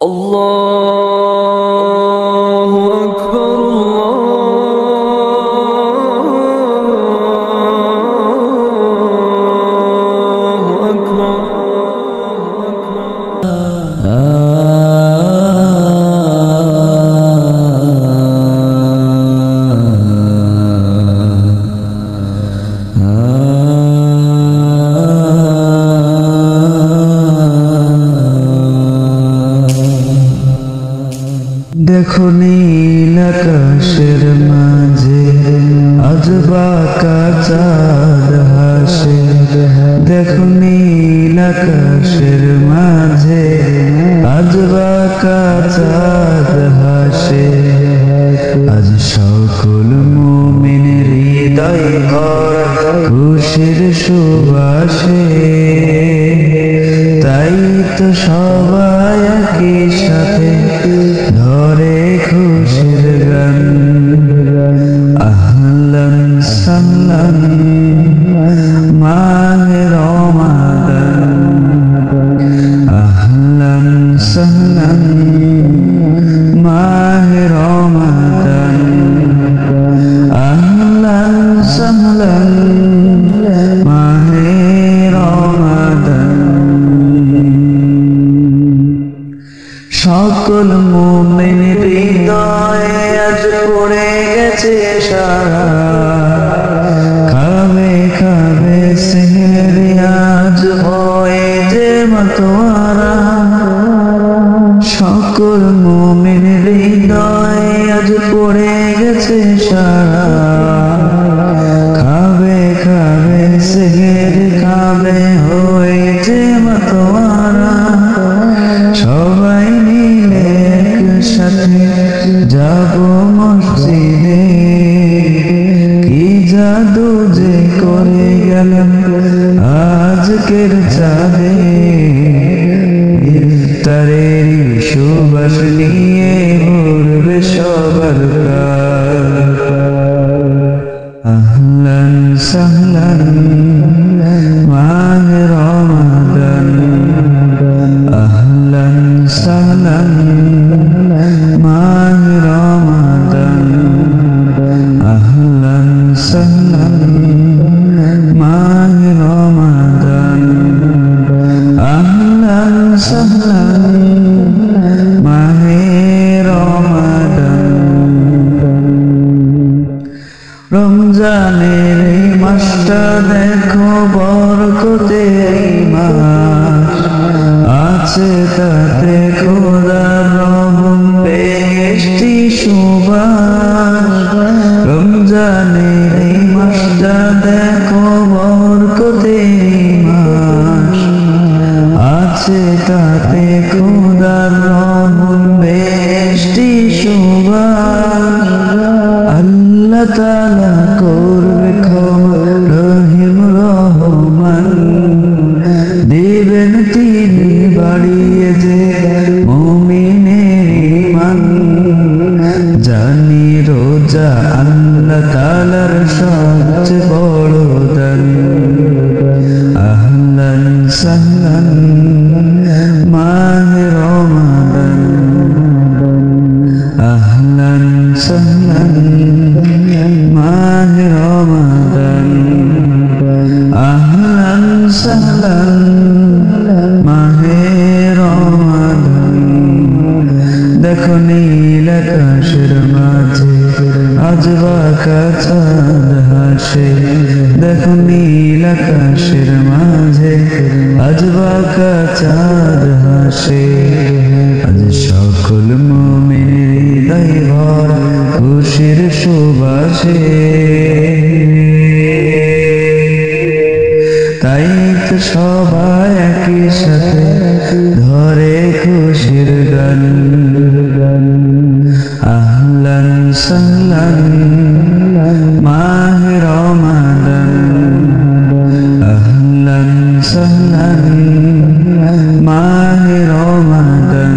আল্লাহু আকবার, আল্লাহু আকবার। দেখো নীল আকাশের মাঝে আজ বাঁকা চাঁদ হাসে। দেখো নীল আকাশের মাঝে আজ বাঁকা চাঁদ হাসে। আজ সকল মুমিনের হৃদয় ভরা খুশির সুবাসে। তাই তো সবাই একই সাথে ধরে খুশির গান। আহলান সাহলান মাহে রমাদান, আহলান সাহলান মাহে রমাদান, আহলান সাহলান মাহে রমাদান। সকল মুমিন হৃদয়ে আজ পড়ে গেছে সারা। খাবে খাবে সেহরি আজ হয়ে যে মাতোয়ারা। সকল মুমিন হৃদয়ে আজ পড়ে গেছে সারা। খাবে খাবে সেহরি খাবে হয়ে যে মাতোয়ারা। সবাই মিলে একসাথে যাব মসজিদে। কি জাদু যে করে গেলাম আজকের চাঁদে। ইফতারের সুবাস নিয়ে ভরবে সবার প্রাণ। আহলান সাহলান মাহে রমাদান, আহলান সাহলান মাহে রমাদান, আহলান সাহলান মাহে রমাদান, আহলান সাহলান মাহে রমাদান। রমজানের এই মাসটা দেখো বরকতের মাস। আছে তাতে খোদার রহম বেহেশতি সুবাস। রমজানের এই মাসটা দেখো বরকতের মাস। আছে তাতে খোদার রহম বেহেশতি সুবাস। আল্লাহ তাআলা করবে ক্ষমা রহিম রহমান। দেবেন তিনি বাড়িয়ে যে মুমিনের ঈমান। জানি রোজা আল্লাহ তাআলার সবচেয়ে বড় দান। আহলান সাহলান মাহে রমাদান, আহলান সাহলান মাহে রমাদান, আহলান সাহলান মাহে রমাদান। দেখো নীল আকাশের মাঝে আজ বাঁকা চাঁদ হাসে। দেখো নীল আকাশের মাঝে আজ বাঁকা চাঁদ হাসে। আজ সকল মুমিনের হৃদয় ভরা খুশির সুবাসে। তাই তো সবাই একই সাথে ধরে খুশির গান। আহলান সাহলান মাহে রমাদান, আহলান সাহলান মাহে রমাদান,